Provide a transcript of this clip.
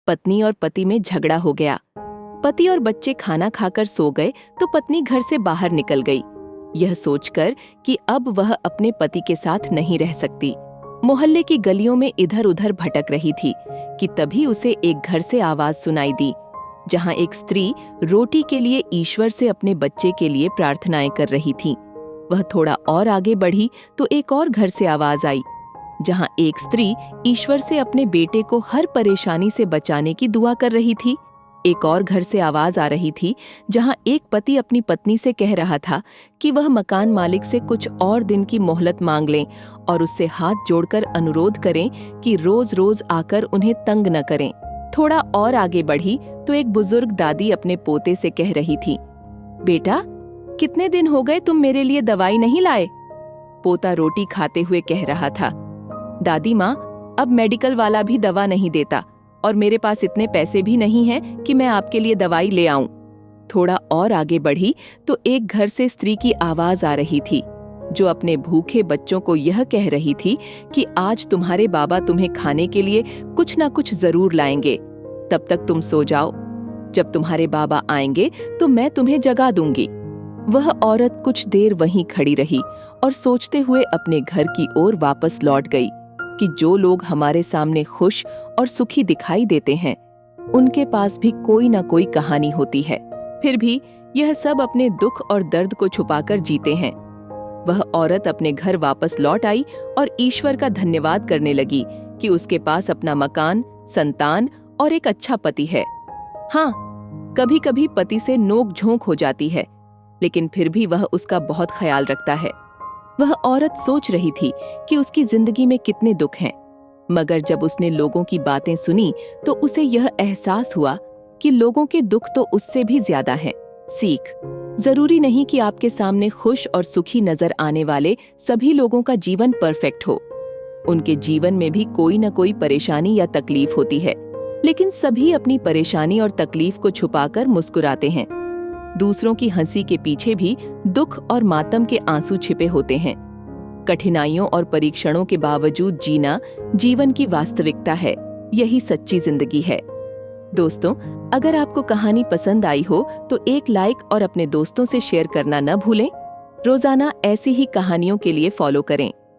पत्नी और पति में झगड़ा हो गया। पति और बच्चे खाना खाकर सो गए तो पत्नी घर से बाहर निकल गई, यह सोचकर कि अब वह अपने पति के साथ नहीं रह सकती। मोहल्ले की गलियों में इधर उधर भटक रही थी कि तभी उसे एक घर से आवाज सुनाई दी, जहां एक स्त्री रोटी के लिए ईश्वर से अपने बच्चे के लिए प्रार्थनाएं कर रही थी। वह थोड़ा और आगे बढ़ी तो एक और घर से आवाज आई, जहां एक स्त्री ईश्वर से अपने बेटे को हर परेशानी से बचाने की दुआ कर रही थी। एक और घर से आवाज आ रही थी, जहां एक पति अपनी पत्नी से कह रहा था कि वह मकान मालिक से कुछ और दिन की मोहलत मांग लें और उससे हाथ जोड़कर अनुरोध करें कि रोज रोज आकर उन्हें तंग न करें। थोड़ा और आगे बढ़ी तो एक बुजुर्ग दादी अपने पोते से कह रही थी, बेटा, कितने दिन हो गए तुम मेरे लिए दवाई नहीं लाए? पोता रोटी खाते हुए कह रहा था, दादी माँ, अब मेडिकल वाला भी दवा नहीं देता और मेरे पास इतने पैसे भी नहीं हैं कि मैं आपके लिए दवाई ले आऊं। थोड़ा और आगे बढ़ी तो एक घर से स्त्री की आवाज आ रही थी, जो अपने भूखे बच्चों को यह कह रही थी कि आज तुम्हारे बाबा तुम्हें खाने के लिए कुछ ना कुछ जरूर लाएंगे, तब तक तुम सो जाओ। जब तुम्हारे बाबा आएंगे तो मैं तुम्हें जगा दूंगी। वह औरत कुछ देर वहीं खड़ी रही और सोचते हुए अपने घर की ओर वापस लौट गई कि जो लोग हमारे सामने खुश और सुखी दिखाई देते हैं, उनके पास भी कोई ना कोई कहानी होती है। फिर भी यह सब अपने दुख और दर्द को छुपाकर जीते हैं। वह औरत अपने घर वापस लौट आई और ईश्वर का धन्यवाद करने लगी कि उसके पास अपना मकान, संतान और एक अच्छा पति है। हाँ, कभी कभी पति से नोक झोंक हो जाती है, लेकिन फिर भी वह उसका बहुत ख्याल रखता है। वह औरत सोच रही थी कि उसकी जिंदगी में कितने दुख हैं, मगर जब उसने लोगों की बातें सुनी तो उसे यह एहसास हुआ कि लोगों के दुख तो उससे भी ज्यादा हैं। सीख: जरूरी नहीं कि आपके सामने खुश और सुखी नजर आने वाले सभी लोगों का जीवन परफेक्ट हो। उनके जीवन में भी कोई न कोई परेशानी या तकलीफ होती है, लेकिन सभी अपनी परेशानी और तकलीफ को छुपाकर मुस्कुराते हैं। दूसरों की हंसी के पीछे भी दुख और मातम के आंसू छिपे होते हैं। कठिनाइयों और परीक्षणों के बावजूद जीना जीवन की वास्तविकता है। यही सच्ची जिंदगी है। दोस्तों, अगर आपको कहानी पसंद आई हो तो एक लाइक और अपने दोस्तों से शेयर करना न भूलें। रोजाना ऐसी ही कहानियों के लिए फॉलो करें।